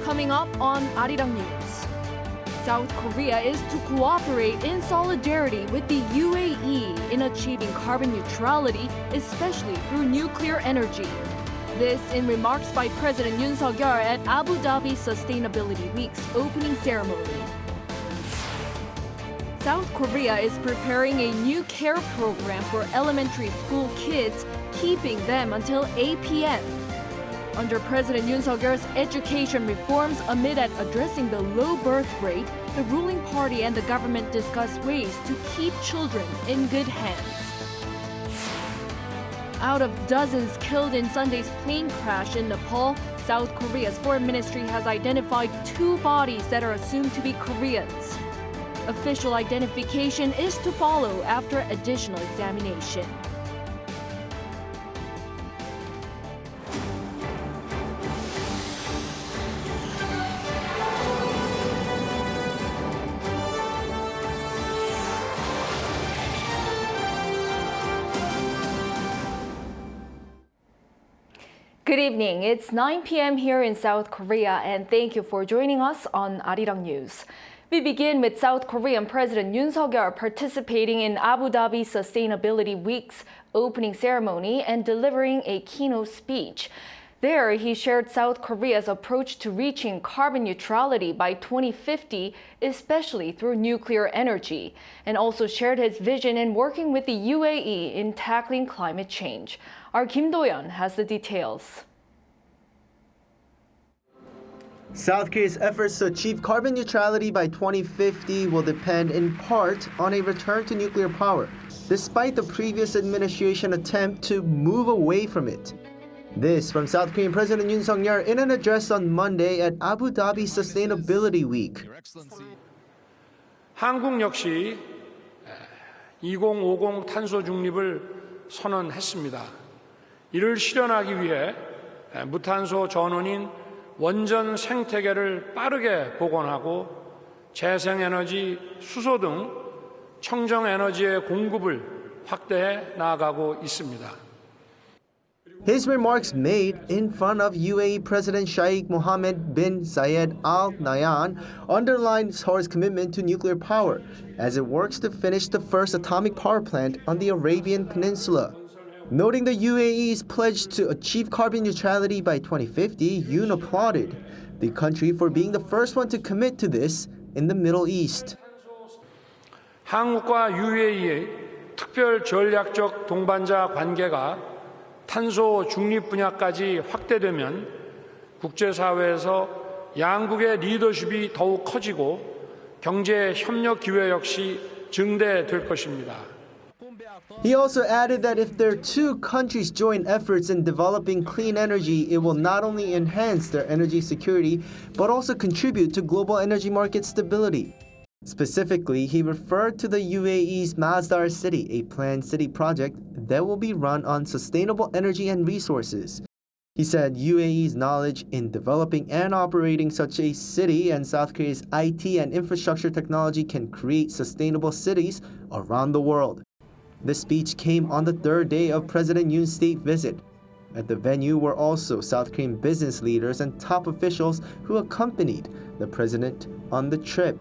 Coming up on Arirang News. South Korea is to cooperate in solidarity with the UAE in achieving carbon neutrality, especially through nuclear energy. This in remarks by President Yoon at Abu Dhabi Sustainability Week's opening ceremony. South Korea is preparing a new care program for elementary school kids, keeping them until 8 p.m. Under President Yoon Suk-yeol's education reforms amid addressing the low birth rate, the ruling party and the government discuss ways to keep children in good hands. Out of dozens killed in Sunday's plane crash in Nepal, South Korea's foreign ministry has identified 2 bodies that are assumed to be Koreans. Official identification is to follow after additional examination. Good evening. It's 9 p.m. here in South Korea, and thank you for joining us on Arirang News. We begin with South Korean President Yoon Suk-yeol participating in Abu Dhabi Sustainability Week's opening ceremony and delivering a keynote speech. There, he shared South Korea's approach to reaching carbon neutrality by 2050, especially through nuclear energy, and also shared his vision in working with the UAE in tackling climate change. Our Kim Do-yeon has the details. South Korea's efforts to achieve carbon neutrality by 2050 will depend in part on a return to nuclear power, despite the previous administration attempt to move away from it. This from South Korean President Yoon Suk-yeol in an address on Monday at Abu Dhabi Sustainability Week. 한국 역시 2050 탄소 중립을 선언했습니다. 이를 실현하기 위해 무탄소 전원인 원전 생태계를 빠르게 복원하고 재생에너지, 수소 등 청정에너지의 공급을 확대해 나아가고 있습니다. His remarks made in front of UAE President Sheikh Mohammed bin Zayed Al Nahyan underlined Seoul's commitment to nuclear power as it works to finish the first atomic power plant on the Arabian Peninsula. Noting the UAE's pledge to achieve carbon neutrality by 2050, Yoon applauded the country for being the first one to commit to this in the Middle East. 한국과 UAE의 특별 전략적 동반자 관계가 탄소 중립 분야까지 확대되면 국제사회에서 양국의 리더십이 더욱 커지고 경제 협력 기회 역시 증대될 것입니다. He also added that if their 2 countries join efforts in developing clean energy, it will not only enhance their energy security, but also contribute to global energy market stability. Specifically, he referred to the UAE's Masdar City, a planned city project that will be run on sustainable energy and resources. He said UAE's knowledge in developing and operating such a city and South Korea's IT and infrastructure technology can create sustainable cities around the world. The speech came on the 3rd day of President Yoon's state visit. At the venue were also South Korean business leaders and top officials who accompanied the president on the trip.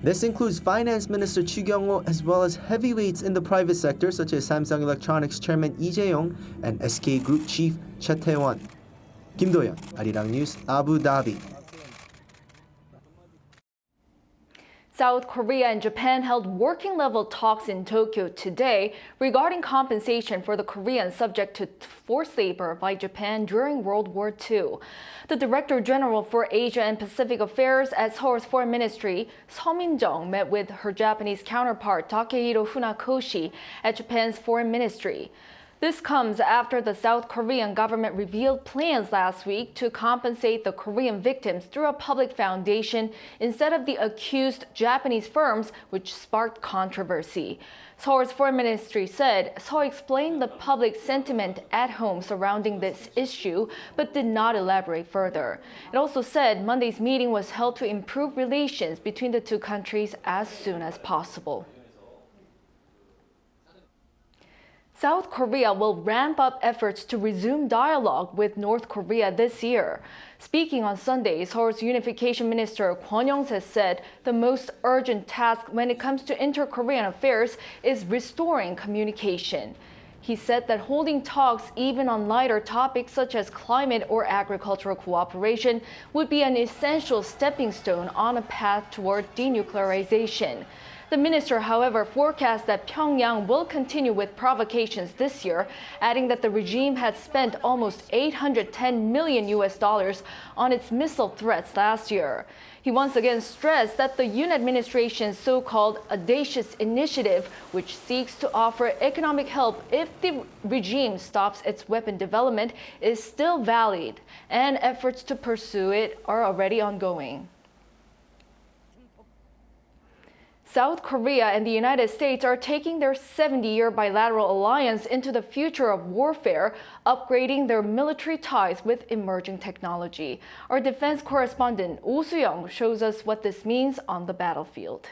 This includes Finance Minister Chu Kyung-ho as well as heavyweights in the private sector such as Samsung Electronics Chairman Lee Jae-yong and SK Group Chief Cha Tae-won. Kim Do-yeon, Arirang News, Abu Dhabi. South Korea and Japan held working-level talks in Tokyo today regarding compensation for the Koreans subject to forced labor by Japan during World War II. The Director General for Asia and Pacific Affairs at Seoul's Foreign Ministry, Seo Min-jung, met with her Japanese counterpart Takehiro Funakoshi at Japan's Foreign Ministry. This comes after the South Korean government revealed plans last week to compensate the Korean victims through a public foundation instead of the accused Japanese firms, which sparked controversy. Seoul's foreign ministry said Seoul explained the public sentiment at home surrounding this issue, but did not elaborate further. It also said Monday's meeting was held to improve relations between the 2 countries as soon as possible. South Korea will ramp up efforts to resume dialogue with North Korea this year. Speaking on Sunday, Seoul's unification minister Hyongs has said the most urgent task when it comes to inter-Korean affairs is restoring communication. He said that holding talks even on lighter topics such as climate or agricultural cooperation would be an essential stepping stone on a path toward denuclearization. The minister, however, forecasts that Pyongyang will continue with provocations this year, adding that the regime had spent almost $810 million on its missile threats last year. He once again stressed that the Yoon administration's so-called audacious initiative, which seeks to offer economic help if the regime stops its weapon development, is still valid, and efforts to pursue it are already ongoing. South Korea and the United States are taking their 70-year bilateral alliance into the future of warfare, upgrading their military ties with emerging technology. Our defense correspondent Oh Soo-young shows us what this means on the battlefield.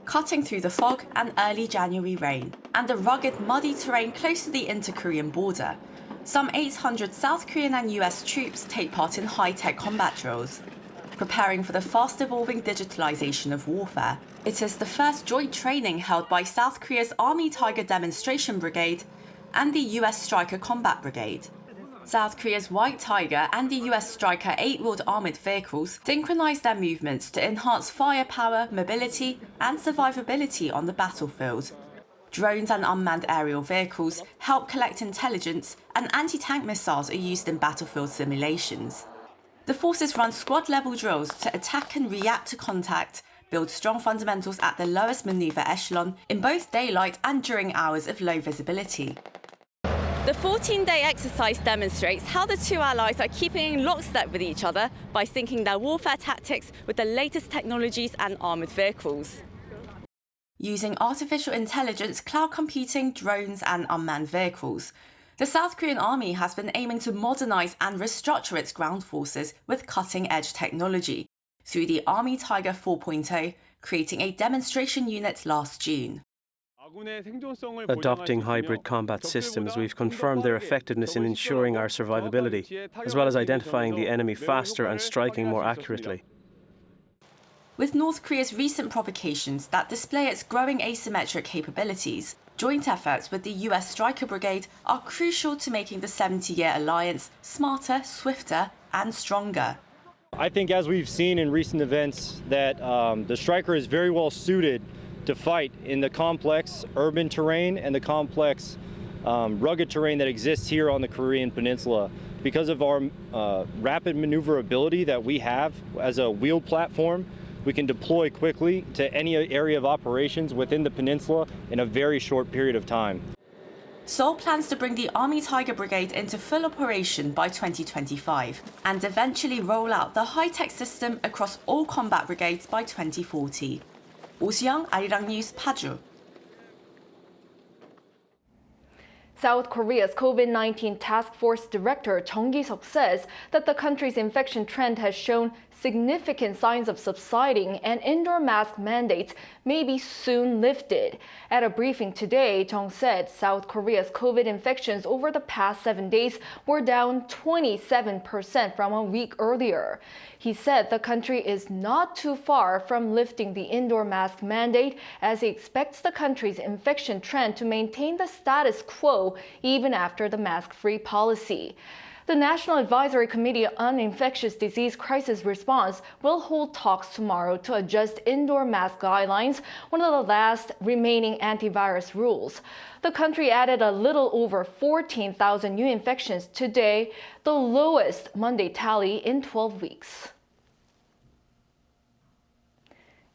Cutting through the fog and early January rain, and the rugged, muddy terrain close to the inter-Korean border, some 800 South Korean and US troops take part in high-tech combat drills. Preparing for the fast-evolving digitalization of warfare, it is the first joint training held by South Korea's Army Tiger Demonstration Brigade and the US Stryker Combat Brigade. South Korea's White Tiger and the US Stryker 8-wheeled armored vehicles synchronize their movements to enhance firepower, mobility, and survivability on the battlefield. Drones and unmanned aerial vehicles help collect intelligence, and anti-tank missiles are used in battlefield simulations. The forces run squad-level drills to attack and react to contact, build strong fundamentals at the lowest maneuver echelon in both daylight and during hours of low visibility. The 14-day exercise demonstrates how the two allies are keeping in lockstep with each other by syncing their warfare tactics with the latest technologies and armoured vehicles. Using artificial intelligence, cloud computing, drones and unmanned vehicles, the South Korean army has been aiming to modernise and restructure its ground forces with cutting-edge technology through the Army Tiger 4.0, creating a demonstration unit last June. Adopting hybrid combat systems, we've confirmed their effectiveness in ensuring our survivability, as well as identifying the enemy faster and striking more accurately. With North Korea's recent provocations that display its growing asymmetric capabilities, joint efforts with the US Stryker Brigade are crucial to making the 70-year alliance smarter, swifter, and stronger. I think, as we've seen in recent events, that the Stryker is very well suited to fight in the complex urban terrain and the complex rugged terrain that exists here on the Korean Peninsula. Because of our rapid maneuverability that we have as a wheeled platform, we can deploy quickly to any area of operations within the peninsula in a very short period of time. Seoul plans to bring the Army Tiger Brigade into full operation by 2025 and eventually roll out the high-tech system across all combat brigades by 2040. Oh Soo-young, Arirang News, Paju. South Korea's COVID-19 Task Force Director Chung Ki-seok says that the country's infection trend has shown significant signs of subsiding and indoor mask mandates may be soon lifted. At a briefing today, Chung said South Korea's COVID infections over the past 7 days were down 27% from a week earlier. He said the country is not too far from lifting the indoor mask mandate, as he expects the country's infection trend to maintain the status quo even after the mask-free policy. The National Advisory Committee on Infectious Disease Crisis Response will hold talks tomorrow to adjust indoor mask guidelines, one of the last remaining antivirus rules. The country added a little over 14,000 new infections today, the lowest Monday tally in 12 weeks.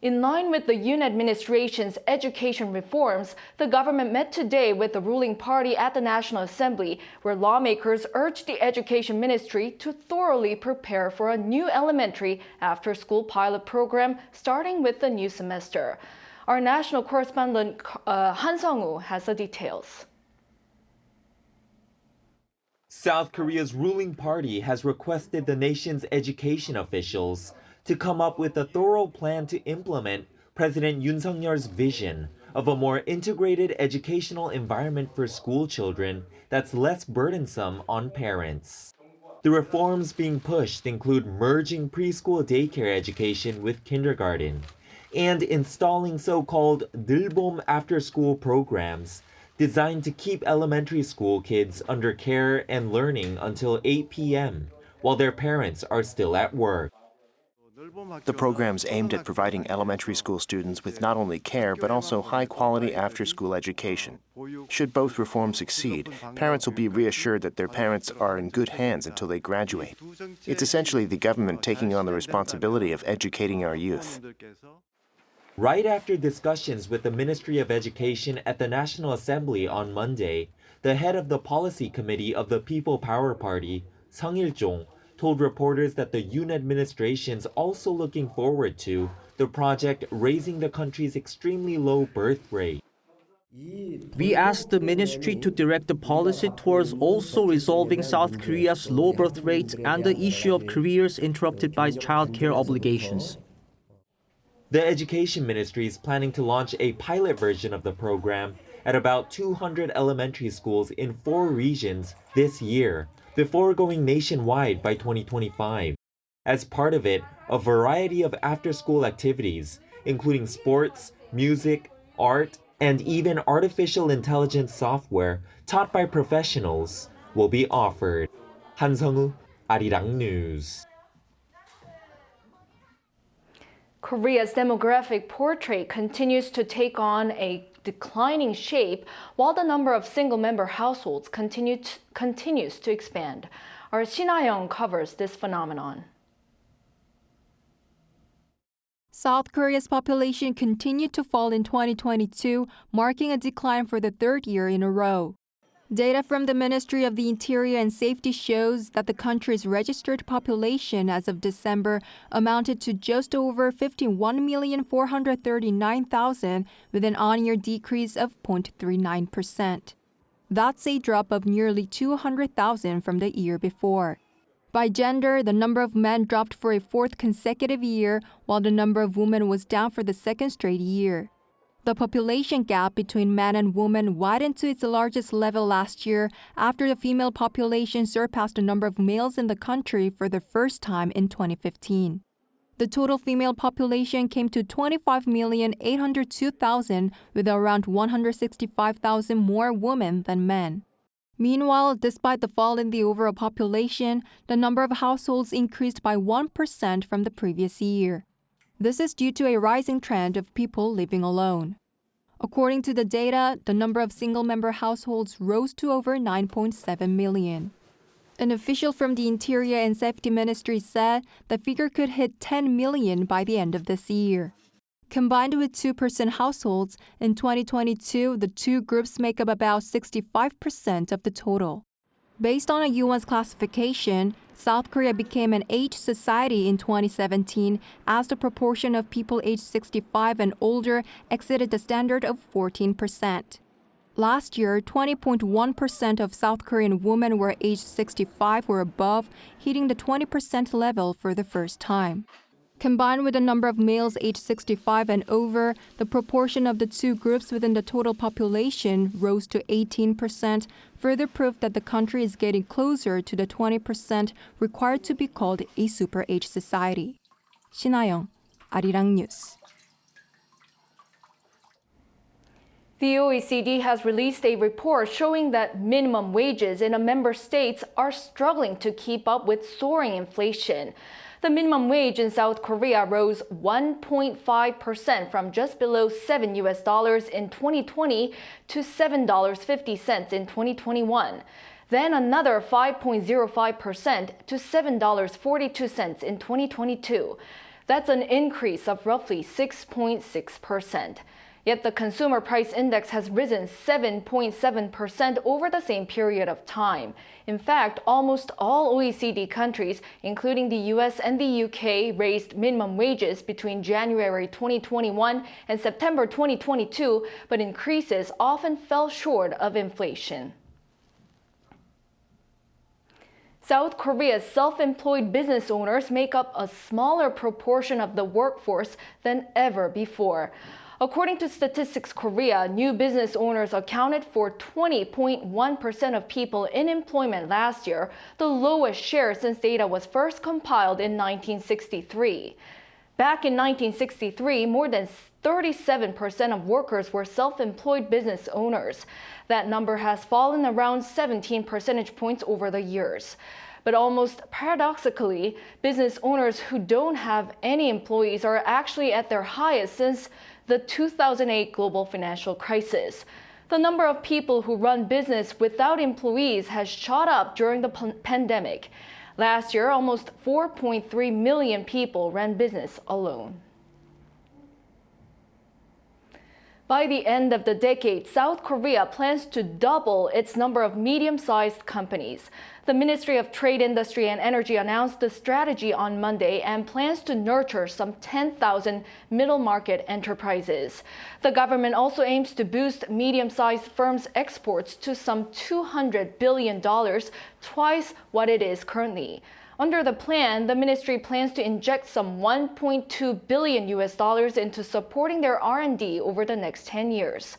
In line with the Yoon administration's education reforms, the government met today with the ruling party at the National Assembly, where lawmakers urged the Education Ministry to thoroughly prepare for a new elementary after-school pilot program starting with the new semester. Our national correspondent Han Sung-woo has the details. South Korea's ruling party has requested the nation's education officials to come up with a thorough plan to implement President Yoon Suk-yeol's vision of a more integrated educational environment for school children that's less burdensome on parents. The reforms being pushed include merging preschool daycare education with kindergarten and installing so-called 늘봄 after-school programs designed to keep elementary school kids under care and learning until 8 p.m. while their parents are still at work. The programs aimed at providing elementary school students with not only care but also high-quality after-school education. Should both reforms succeed, parents will be reassured that their parents are in good hands until they graduate. It's essentially the government taking on the responsibility of educating our youth. Right after discussions with the Ministry of Education at the National Assembly on Monday, the head of the policy committee of the People Power Party, Sung Il-jong, told reporters that the Yoon administration's also looking forward to the project raising the country's extremely low birth rate. We asked the ministry to direct the policy towards also resolving South Korea's low birth rate and the issue of careers interrupted by childcare obligations. The Education Ministry is planning to launch a pilot version of the program at about 200 elementary schools in 4 regions this year, before going nationwide by 2025. As part of it, a variety of after-school activities, including sports, music, art, and even artificial intelligence software taught by professionals, will be offered. Han Sung-woo, Arirang News. Korea's demographic portrait continues to take on a declining shape while the number of single-member households continues to expand. Our Hyongs covers this phenomenon. South Korea's population continued to fall in 2022, marking a decline for the 3rd year in a row. Data from the Ministry of the Interior and Safety shows that the country's registered population as of December amounted to just over 51,439,000, with an on-year decrease of 0.39%. That's a drop of nearly 200,000 from the year before. By gender, the number of men dropped for a 4th consecutive year, while the number of women was down for the 2nd straight year. The population gap between men and women widened to its largest level last year after the female population surpassed the number of males in the country for the first time in 2015. The total female population came to 25,802,000, with around 165,000 more women than men. Meanwhile, despite the fall in the overall population, the number of households increased by 1% from the previous year. This is due to a rising trend of people living alone. According to the data, the number of single-member households rose to over 9.7 million. An official from the Interior and Safety Ministry said the figure could hit 10 million by the end of this year. Combined with 2-person households, in 2022, the two groups make up about 65% of the total. Based on a Yoon's classification, South Korea became an aged society in 2017 as the proportion of people aged 65 and older exceeded the standard of 14%. Last year, 20.1% of South Korean women were aged 65 or above, hitting the 20% level for the first time. Combined with the number of males aged 65 and over, the proportion of the two groups within the total population rose to 18%, further proof that the country is getting closer to the 20% required to be called a super-age society. Hyongs, Arirang News. The OECD has released a report showing that minimum wages in member states are struggling to keep up with soaring inflation. The minimum wage in South Korea rose 1.5% from just below $7 in 2020 to $7.50 in 2021. Then another 5.05% to $7.42 in 2022. That's an increase of roughly 6.6%. Yet the consumer price index has risen 7.7% over the same period of time. In fact, almost all OECD countries, including the US and the UK, raised minimum wages between January 2021 and September 2022, but increases often fell short of inflation. South Korea's self-employed business owners make up a smaller proportion of the workforce than ever before. According to Statistics Korea, new business owners accounted for 20.1% of people in employment last year, the lowest share since data was first compiled in 1963. Back in 1963, more than 37% of workers were self-employed business owners. That number has fallen around 17 percentage points over the years. But almost paradoxically, business owners who don't have any employees are actually at their highest since the 2008 global financial crisis. The number of people who run business without employees has shot up during the pandemic. Last year, almost 4.3 million people ran business alone. By the end of the decade, South Korea plans to double its number of medium-sized companies. The Ministry of Trade, Industry and Energy announced the strategy on Monday and plans to nurture some 10,000 middle-market enterprises. The government also aims to boost medium-sized firms' exports to some $200 billion, twice what it is currently. Under the plan, the ministry plans to inject some $1.2 billion into supporting their R&D over the next 10 years.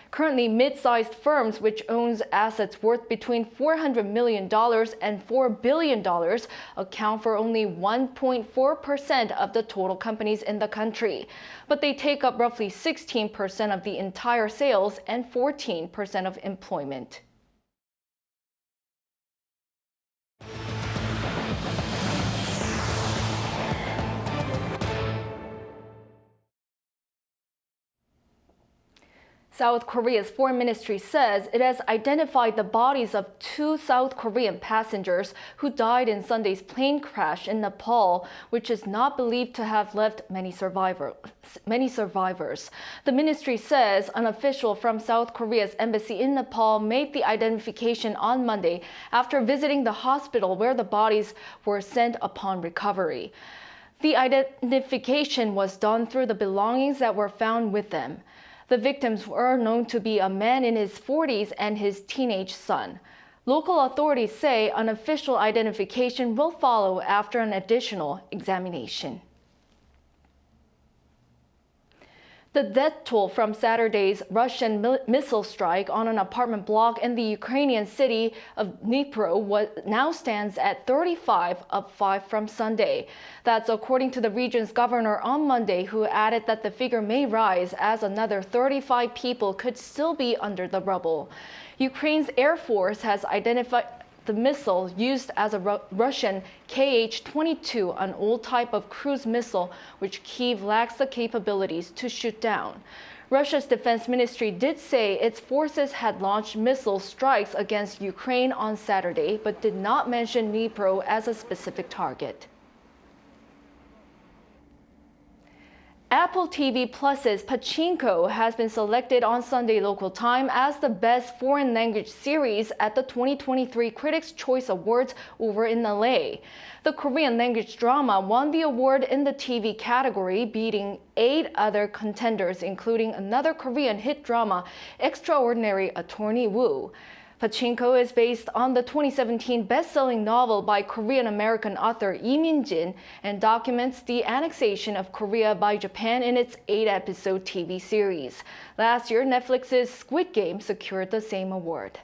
Currently, mid-sized firms which owns assets worth between $400 million and $4 billion account for only 1.4% of the total companies in the country. But they take up roughly 16% of the entire sales and 14% of employment. South Korea's foreign ministry says it has identified the bodies of 2 South Korean passengers who died in Sunday's plane crash in Nepal, which is not believed to have left many survivors. The ministry says an official from South Korea's embassy in Nepal made the identification on Monday after visiting the hospital where the bodies were sent upon recovery. The identification was done through the belongings that were found with them. The victims were known to be a man in his 40s and his teenage son. Local authorities say an official identification will follow after an additional examination. The death toll from Saturday's Russian missile strike on an apartment block in the Ukrainian city of Dnipro now stands at 35, up 5 from Sunday. That's according to the region's governor on Monday, who added that the figure may rise as another 35 people could still be under the rubble. Ukraine's Air Force has identified the missile used as a Russian Kh-22, an old type of cruise missile which Kyiv lacks the capabilities to shoot down. Russia's defense ministry did say its forces had launched missile strikes against Ukraine on Saturday, but did not mention Dnipro as a specific target. Apple TV Plus's Pachinko has been selected on Sunday local time as the best foreign language series at the 2023 Critics' Choice Awards over in LA. The Korean language drama won the award in the TV category, beating 8 other contenders, including another Korean hit drama, Extraordinary Attorney Woo. Pachinko is based on the 2017 best-selling novel by Korean-American author Lee Min-jin and documents the annexation of Korea by Japan in its 8-episode TV series. Last year, Netflix's Squid Game secured the same award.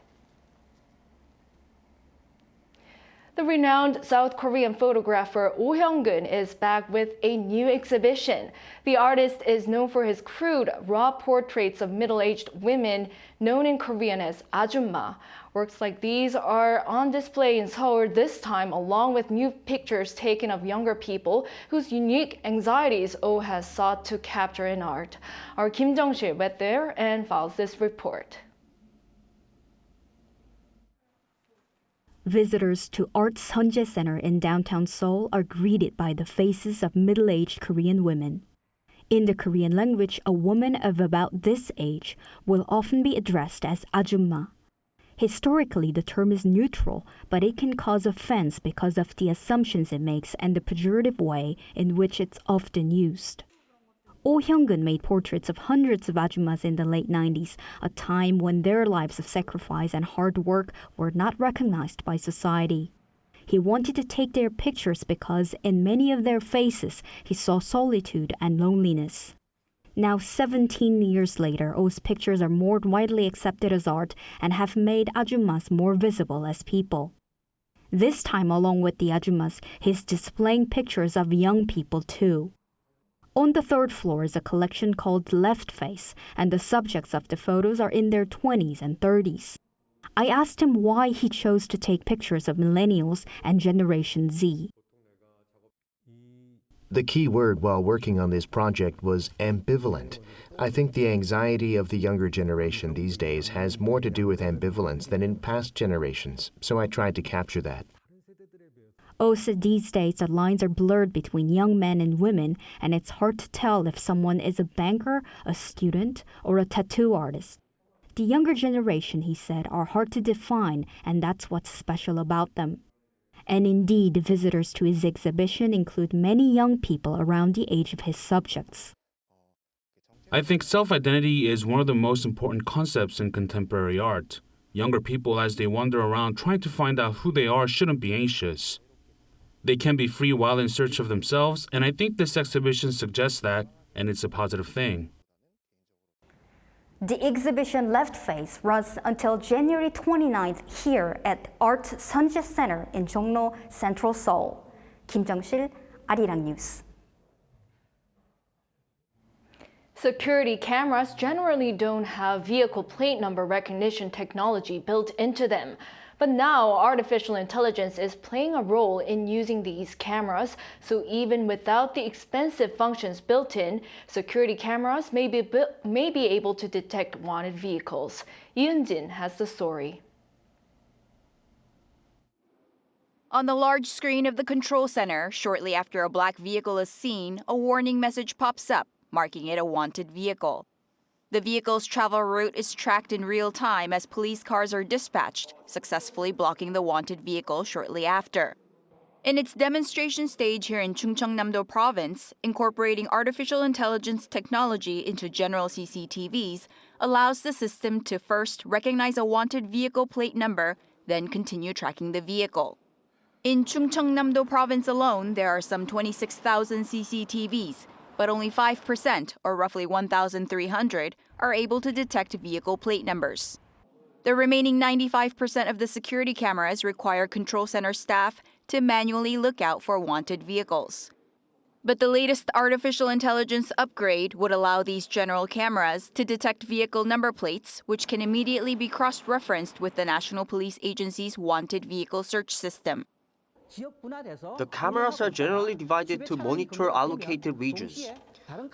The renowned South Korean photographer Oh Hyung-gun is back with a new exhibition. The artist is known for his crude, raw portraits of middle-aged women, known in Korean as ajumma. Works like these are on display in Seoul this time, along with new pictures taken of younger people whose unique anxieties Oh has sought to capture in art. Our Kim Jong-sil went there and files this report. Visitors to Art Seonje Center in downtown Seoul are greeted by the faces of middle-aged Korean women. In the Korean language, a woman of about this age will often be addressed as ajumma. Historically, the term is neutral, but it can cause offense because of the assumptions it makes and the pejorative way in which it's often used. Oh Hyung-gun made portraits of hundreds of ajummas in the late 90s, a time when their lives of sacrifice and hard work were not recognized by society. He wanted to take their pictures because in many of their faces he saw solitude and loneliness. Now, 17 years later, Oh's pictures are more widely accepted as art and have made ajumas more visible as people. This time, along with the ajumas, he's displaying pictures of young people too. On the third floor is a collection called Left Face, and the subjects of the photos are in their 20s and 30s. I asked him why he chose to take pictures of millennials and Generation Z. The key word while working on this project was ambivalent. I think the anxiety of the younger generation these days has more to do with ambivalence than in past generations, so I tried to capture that. Oh said these days the lines are blurred between young men and women, and it's hard to tell if someone is a banker, a student, or a tattoo artist. The younger generation, he said, are hard to define, and that's what's special about them. And indeed, visitors to his exhibition include many young people around the age of his subjects. I think self-identity is one of the most important concepts in contemporary art. Younger people, as they wander around trying to find out who they are, shouldn't be anxious. They can be free while in search of themselves, and I think this exhibition suggests that, and it's a positive thing. The exhibition Left Face runs until January 29th here at Art Sunje Center in Jongno, Central Seoul. Kim Jung-sil, Arirang News. Security cameras generally don't have vehicle plate number recognition technology built into them. But now, artificial intelligence is playing a role in using these cameras, so even without the expensive functions built in, security cameras may be able to detect wanted vehicles. Yoon has the story. On the large screen of the control center, shortly after a black vehicle is seen, a warning message pops up, marking it a wanted vehicle. The vehicle's travel route is tracked in real time as police cars are dispatched, successfully blocking the wanted vehicle shortly after. In its demonstration stage here in Chungcheongnam-do Province, incorporating artificial intelligence technology into general CCTVs allows the system to first recognize a wanted vehicle plate number, then continue tracking the vehicle. In Chungcheongnam-do Province alone, there are some 26,000 CCTVs, but only 5%, or roughly 1,300, are able to detect vehicle plate numbers. The remaining 95% of the security cameras require control center staff to manually look out for wanted vehicles. But the latest artificial intelligence upgrade would allow these general cameras to detect vehicle number plates, which can immediately be cross-referenced with the National Police Agency's wanted vehicle search system. The cameras are generally divided to monitor allocated regions.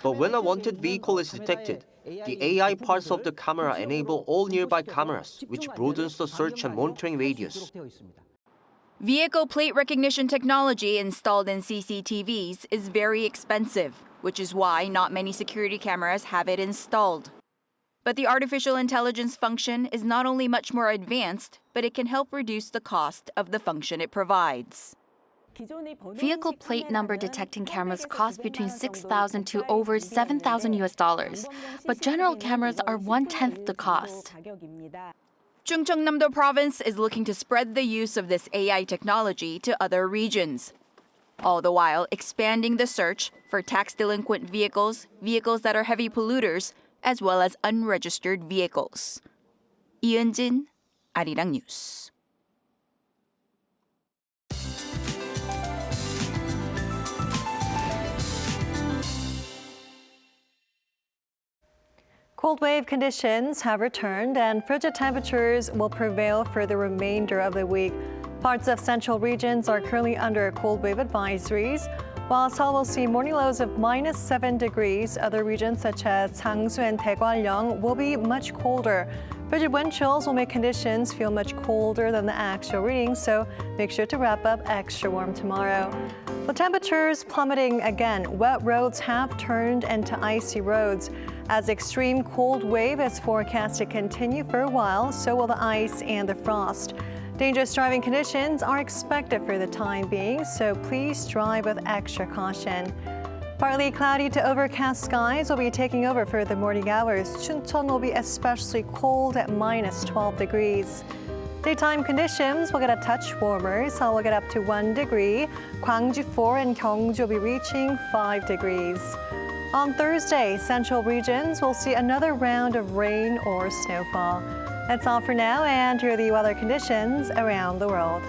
But when a wanted vehicle is detected, the AI parts of the camera enable all nearby cameras, which broadens the search and monitoring radius. Vehicle plate recognition technology installed in CCTVs is very expensive, which is why not many security cameras have it installed. But the artificial intelligence function is not only much more advanced, but it can help reduce the cost of the function it provides. Vehicle plate number detecting cameras cost between $6,000 to over $7,000, but general cameras are 1/10 the cost. Chungcheongnam-do Province is looking to spread the use of this AI technology to other regions, all the while expanding the search for tax delinquent vehicles, vehicles that are heavy polluters, as well as unregistered vehicles. Yoon, Arirang News. Cold wave conditions have returned and frigid temperatures will prevail for the remainder of the week. Parts of central regions are currently under cold wave advisories, while Seoul will see morning lows of -7 degrees. Other regions such as Changsu and Daegwallyeong will be much colder. Frigid wind chills will make conditions feel much colder than the actual reading, so make sure to wrap up extra warm tomorrow. With temperatures plummeting again, wet roads have turned into icy roads. As extreme cold wave is forecast to continue for a while, so will the ice and the frost. Dangerous driving conditions are expected for the time being, so please drive with extra caution. Partly cloudy to overcast skies will be taking over for the morning hours. Chuncheon will be especially cold at -12 degrees. Daytime conditions will get a touch warmer. Seoul will get up to 1 degree. Gwangju 4 and Gyeongju will be reaching 5 degrees. On Thursday, central regions will see another round of rain or snowfall. That's all for now, and here are the weather conditions around the world.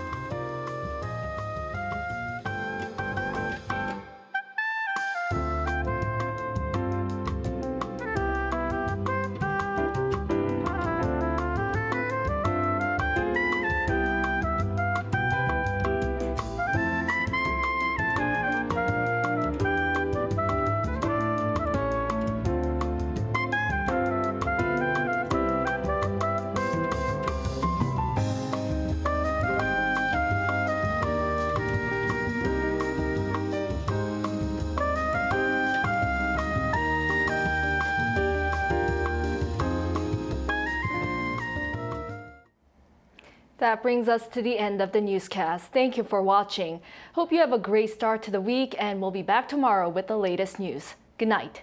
That brings us to the end of the newscast. Thank you for watching. Hope you have a great start to the week, and we'll be back tomorrow with the latest news. Good night.